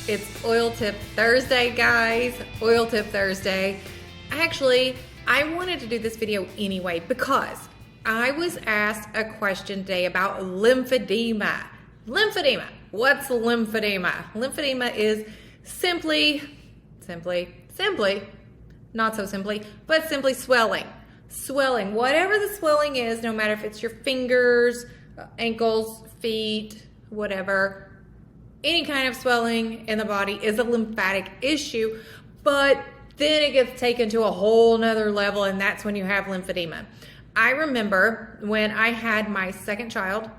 It's Oil Tip Thursday, guys. Oil Tip Thursday. Actually, I wanted to do this video anyway because I was asked a question today about lymphedema. Lymphedema. What's lymphedema? Lymphedema is simply, not so simply, but simply swelling. Swelling. Whatever the swelling is, no matter if it's your fingers, ankles, feet, whatever, any kind of swelling in the body is a lymphatic issue, but then it gets taken to a whole nother level, and that's when you have lymphedema. I remember when I had my second child,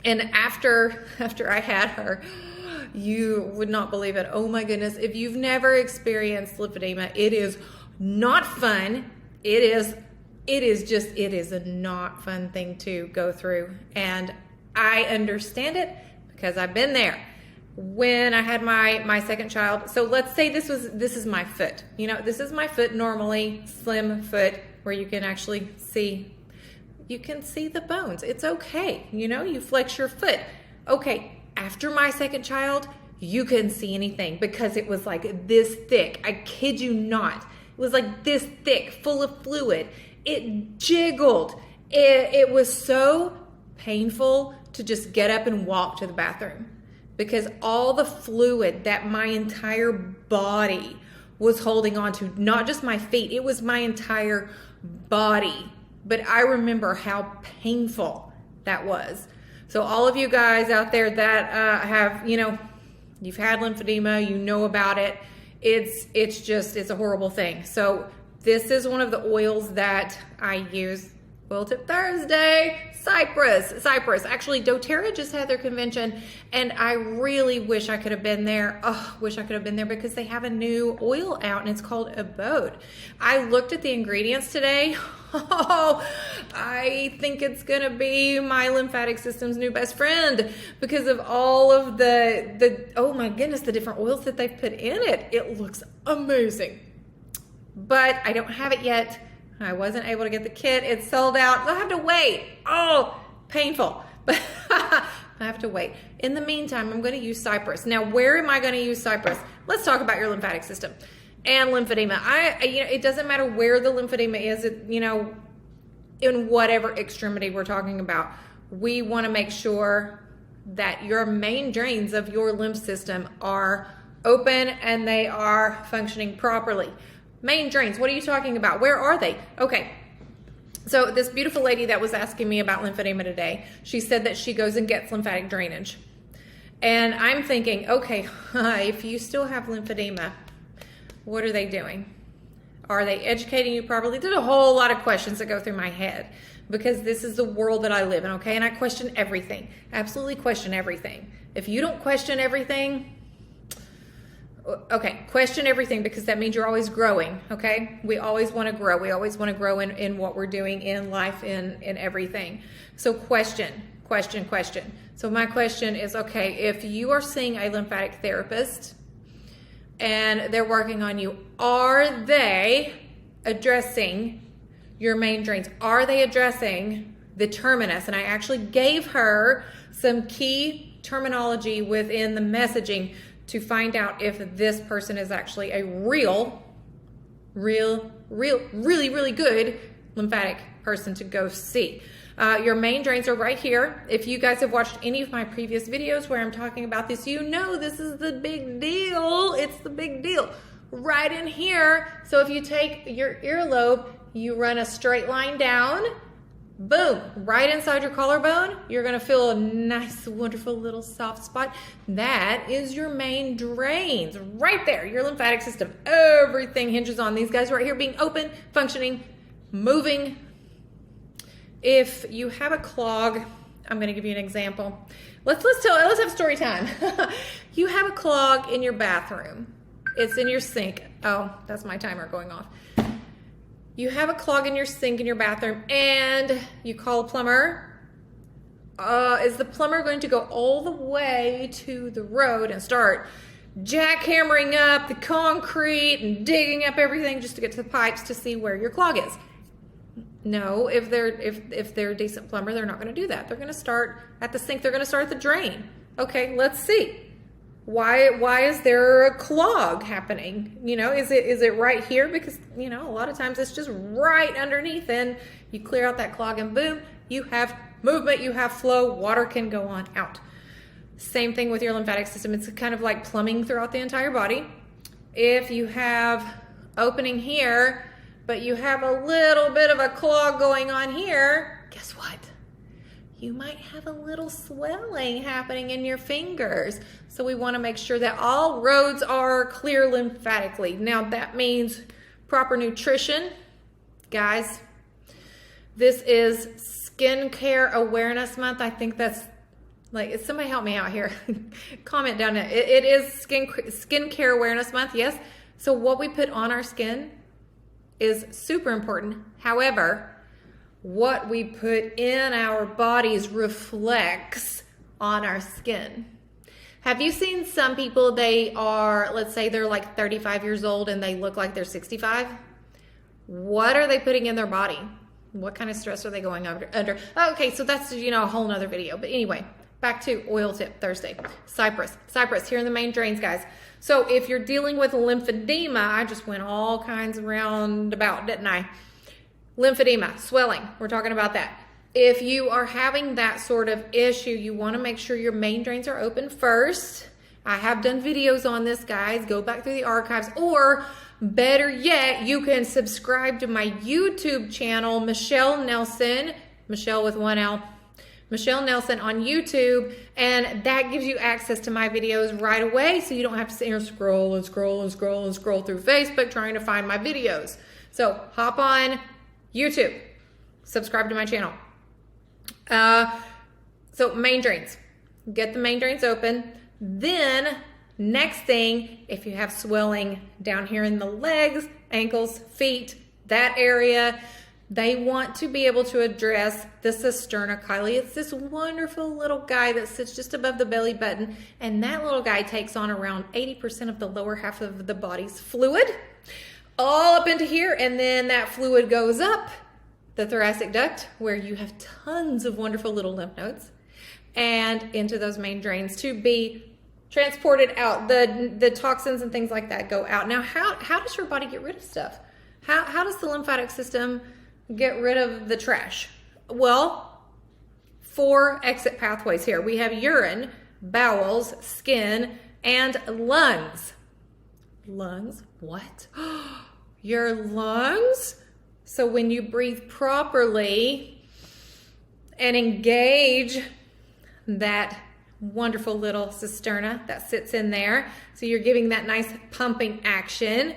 and after I had her, you would not believe it. Oh my goodness. If you've never experienced lymphedema, it is not fun. It is a not fun thing to go through. And I understand it because I've been there. When I had my second child, so let's say this is my foot. You know, this is my foot normally, slim foot, where you can actually see, you can see the bones. It's okay. You know, you flex your foot. Okay, after my second child, you couldn't see anything because it was like this thick. I kid you not. It was like this thick, full of fluid. It jiggled. It was so painful to just get up and walk to the bathroom because all the fluid that my entire body was holding on to, not just my feet, it was my entire body. But I remember how painful that was. So all of you guys out there that have, you know, you've had lymphedema, you know about it. It's a horrible thing. So this is one of the oils that I use. Oil Tip Thursday, Cypress. Actually, doTERRA just had their convention, and I really wish I could have been there. Oh, wish I could have been there because they have a new oil out, and it's called Abode. I looked at the ingredients today. Oh, I think it's gonna be my lymphatic system's new best friend because of all of the oh my goodness, the different oils that they've put in it. It looks amazing, but I don't have it yet. I wasn't able to get the kit. It's sold out. I'll have to wait. Oh, painful. But I have to wait. In the meantime, I'm going to use Cypress. Now, where am I going to use Cypress? Let's talk about your lymphatic system and lymphedema. It doesn't matter where the lymphedema is, in whatever extremity we're talking about. We want to make sure that your main drains of your lymph system are open and they are functioning properly. Main drains, what are you talking about? Where are they? Okay, so this beautiful lady that was asking me about lymphedema today, she said that she goes and gets lymphatic drainage. And I'm thinking, okay, if you still have lymphedema, what are they doing? Are they educating you properly? There's a whole lot of questions that go through my head because this is the world that I live in, okay? And I question everything, absolutely question everything. If you don't question everything, okay, question everything because that means you're always growing, okay? We always want to grow. We always want to grow in what we're doing in life, in everything. So question. So my question is, okay, if you are seeing a lymphatic therapist and they're working on you, are they addressing your main drains? Are they addressing the terminus? And I actually gave her some key terminology within the messaging to find out if this person is actually a really good lymphatic person to go see. Your main drains are right here. If you guys have watched any of my previous videos where I'm talking about this, you know this is the big deal. It's the big deal. Right in here. So if you take your earlobe, you run a straight line down, boom, right inside your collarbone, you're gonna feel a nice, wonderful little soft spot. That is your main drains, right there, your lymphatic system. Everything hinges on these guys right here being open, functioning, moving. If you have a clog, I'm gonna give you an example. Let's have story time. You have a clog in your bathroom. It's in your sink. Oh, that's my timer going off. You have a clog in your sink in your bathroom and you call a plumber. Is the plumber going to go all the way to the road and start jackhammering up the concrete and digging up everything just to get to the pipes to see where your clog is? No, if they're a decent plumber, they're not going to do that. They're going to start at the sink. They're going to start at the drain. Okay, let's see. Why is there a clog happening? You know, is it right here? Because, you know, a lot of times it's just right underneath, and you clear out that clog and boom, you have movement, you have flow, water can go on out. Same thing with your lymphatic system. It's kind of like plumbing throughout the entire body. If you have opening here, but you have a little bit of a clog going on here, guess what? You might have a little swelling happening in your fingers. So we want to make sure that all roads are clear lymphatically. Now that means proper nutrition. Guys, this is Skincare Awareness Month. I think that's like, somebody help me out here. Comment down there. It is Skincare Awareness Month, yes. So what we put on our skin is super important. However, what we put in our bodies reflects on our skin. Have you seen some people, they are, let's say they're like 35 years old and they look like they're 65? What are they putting in their body? What kind of stress are they going under? Okay, so that's, you know, a whole nother video. But anyway, back to Oil Tip Thursday. Cypress, here in the main drains, guys. So if you're dealing with lymphedema, I just went all kinds of roundabout, didn't I? Lymphedema, swelling, we're talking about that. If you are having that sort of issue, you want to make sure your main drains are open first. I have done videos on this, guys. Go back through the archives, or better yet, you can subscribe to my YouTube channel, Michelle Nelson, Michelle with one L, Michelle Nelson on YouTube, and that gives you access to my videos right away, so you don't have to sit here and scroll through Facebook trying to find my videos. So hop on YouTube, subscribe to my channel. So main drains, get the main drains open. Then next thing, if you have swelling down here in the legs, ankles, feet, that area, they want to be able to address the cisterna chyli. It's this wonderful little guy that sits just above the belly button, and that little guy takes on around 80% of the lower half of the body's fluid, all up into here, and then that fluid goes up the thoracic duct, where you have tons of wonderful little lymph nodes, and into those main drains to be transported out. The toxins and things like that go out. Now, how does your body get rid of stuff? How does the lymphatic system get rid of the trash? Well, 4 exit pathways here. We have urine, bowels, skin, and lungs. Lungs? What? Your lungs? So when you breathe properly and engage that wonderful little cisterna that sits in there, so you're giving that nice pumping action,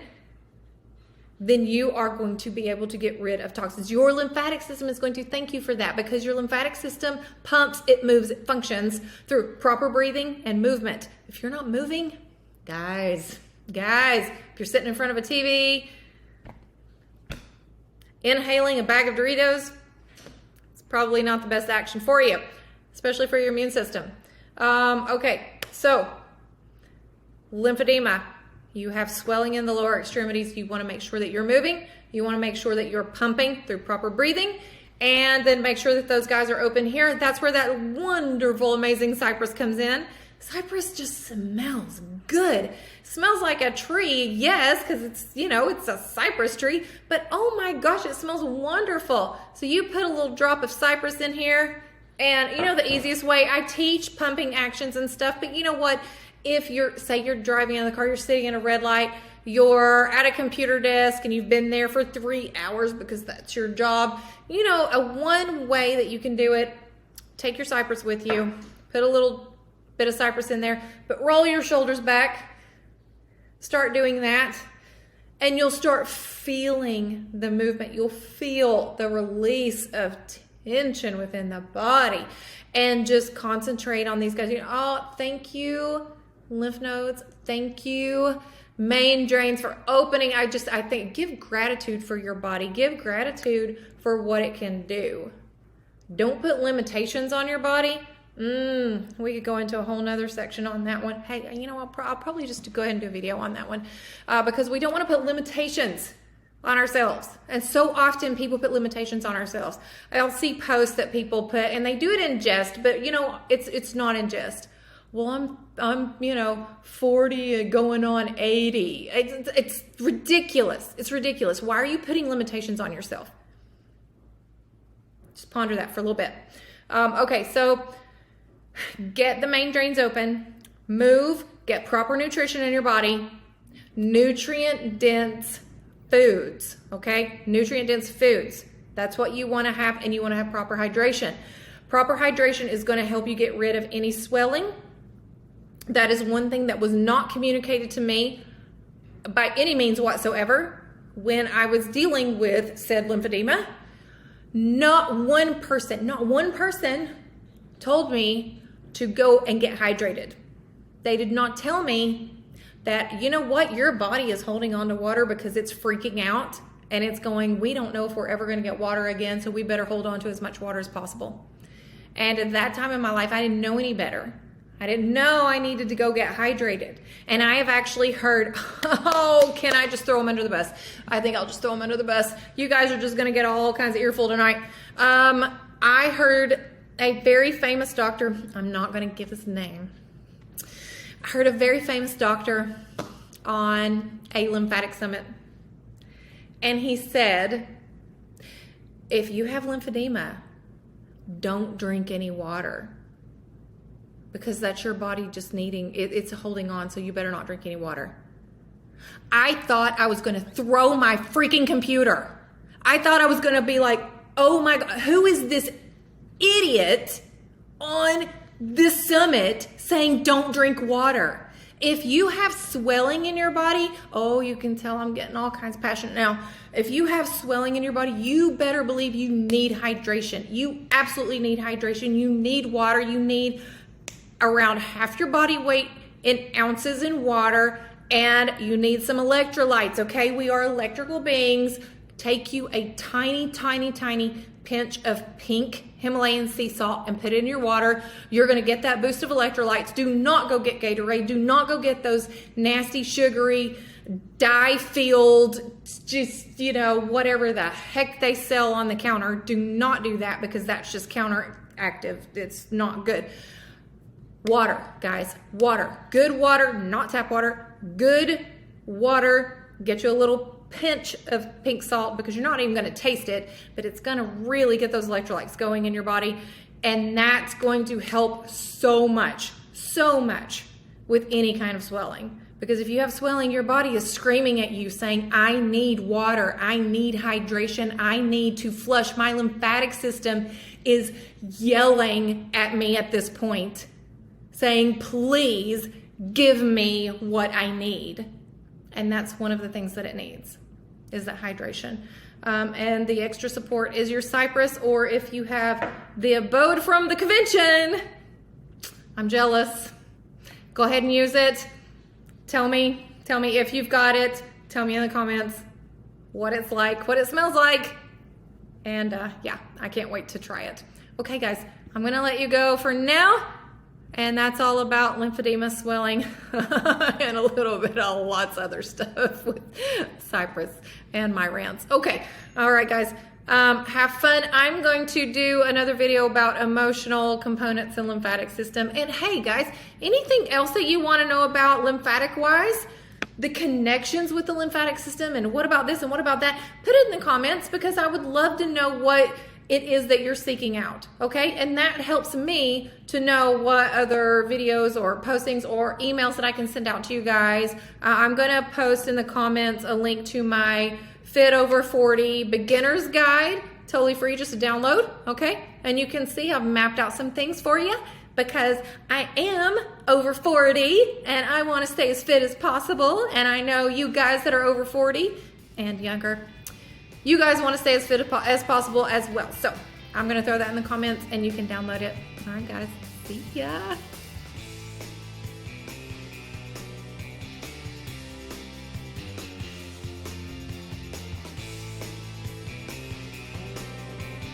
then you are going to be able to get rid of toxins. Your lymphatic system is going to thank you for that, because your lymphatic system pumps, it moves, it functions through proper breathing and movement. If you're not moving, guys, if you're sitting in front of a TV, inhaling a bag of Doritos, it's probably not the best action for you, especially for your immune system. Okay, so lymphedema. You have swelling in the lower extremities. You want to make sure that you're moving. You want to make sure that you're pumping through proper breathing, and then make sure that those guys are open here. That's where that wonderful, amazing cypress comes in. Cypress just smells good. Smells like a tree, yes, because it's, you know, it's a cypress tree, but oh my gosh, it smells wonderful. So you put a little drop of cypress in here, and you know the easiest way, I teach pumping actions and stuff, but you know what? If you're, say you're driving in the car, you're sitting in a red light, you're at a computer desk and you've been there for 3 hours because that's your job, you know, one way that you can do it, take your cypress with you, put a little bit of cypress in there, but roll your shoulders back, start doing that, and you'll start feeling the movement. You'll feel the release of tension within the body, and just concentrate on these guys. You know, oh, thank you, lymph nodes. Thank you, main drains, for opening. I think, give gratitude for your body. Give gratitude for what it can do. Don't put limitations on your body. We could go into a whole nother section on that one. Hey, you know, I'll probably just go ahead and do a video on that one, because we don't want to put limitations on ourselves. And so often people put limitations on ourselves. I'll see posts that people put, and they do it in jest, but you know, it's not in jest. Well, I'm 40 and going on 80. It's ridiculous. It's ridiculous. Why are you putting limitations on yourself? Just ponder that for a little bit. Okay, so get the main drains open, move, get proper nutrition in your body, nutrient-dense foods, okay? Nutrient-dense foods. That's what you want to have, and you want to have proper hydration. Proper hydration is going to help you get rid of any swelling. That is one thing that was not communicated to me by any means whatsoever when I was dealing with said lymphedema. Not one person told me to go and get hydrated. They did not tell me that, you know what, your body is holding on to water because it's freaking out and it's going, we don't know if we're ever going to get water again, so we better hold on to as much water as possible. And at that time in my life, I didn't know any better. I didn't know I needed to go get hydrated. And I have actually heard, oh, can I just throw them under the bus? I think I'll just throw them under the bus. You guys are just going to get all kinds of earful tonight. I heard a very famous doctor, I'm not going to give his name. I heard a very famous doctor on a lymphatic summit. And he said, if you have lymphedema, don't drink any water. Because that's your body just needing, it's holding on, so you better not drink any water. I thought I was going to throw my freaking computer. I thought I was going to be like, oh my God, who is this idiot on this summit saying don't drink water? If you have swelling in your body, oh, you can tell I'm getting all kinds of passionate now. If you have swelling in your body, you better believe you need hydration. You absolutely need hydration. You need water. You need around half your body weight in ounces in water, and you need some electrolytes, okay? We are electrical beings. Take you a tiny, tiny, tiny pinch of pink Himalayan sea salt and put it in your water. You're gonna get that boost of electrolytes. Do not go get Gatorade. Do not go get those nasty, sugary, dye-filled, just, whatever the heck they sell on the counter. Do not do that because that's just counteractive. It's not good. Water, guys, water. Good water, not tap water. Good water. Get you a little pinch of pink salt because you're not even going to taste it, but it's going to really get those electrolytes going in your body. And that's going to help so much with any kind of swelling. Because if you have swelling, your body is screaming at you saying, I need water, I need hydration, I need to flush. My lymphatic system is yelling at me at this point, saying, please give me what I need. And that's one of the things that it needs, is that hydration. And the extra support is your Cypress, or if you have the abode from the convention, I'm jealous. Go ahead and use it. Tell me if you've got it. Tell me in the comments what it's like, what it smells like. And yeah, I can't wait to try it. Okay guys, I'm gonna let you go for now. And that's all about lymphedema, swelling, and a little bit of lots of other stuff with Cypress and my rants. Okay, all right guys, have fun. I'm going to do another video about emotional components in lymphatic system. And hey guys, anything else that you want to know about lymphatic wise, the connections with the lymphatic system, and what about this and what about that, put it in the comments because I would love to know what it is that you're seeking out, okay? And that helps me to know what other videos or postings or emails that I can send out to you guys. I'm gonna post in the comments a link to my Fit Over 40 Beginner's Guide, totally free just to download, okay? And you can see I've mapped out some things for you because I am over 40 and I wanna stay as fit as possible. And I know you guys that are over 40 and younger, you guys want to stay as fit as possible as well. So I'm going to throw that in the comments and you can download it. All right, guys. See ya.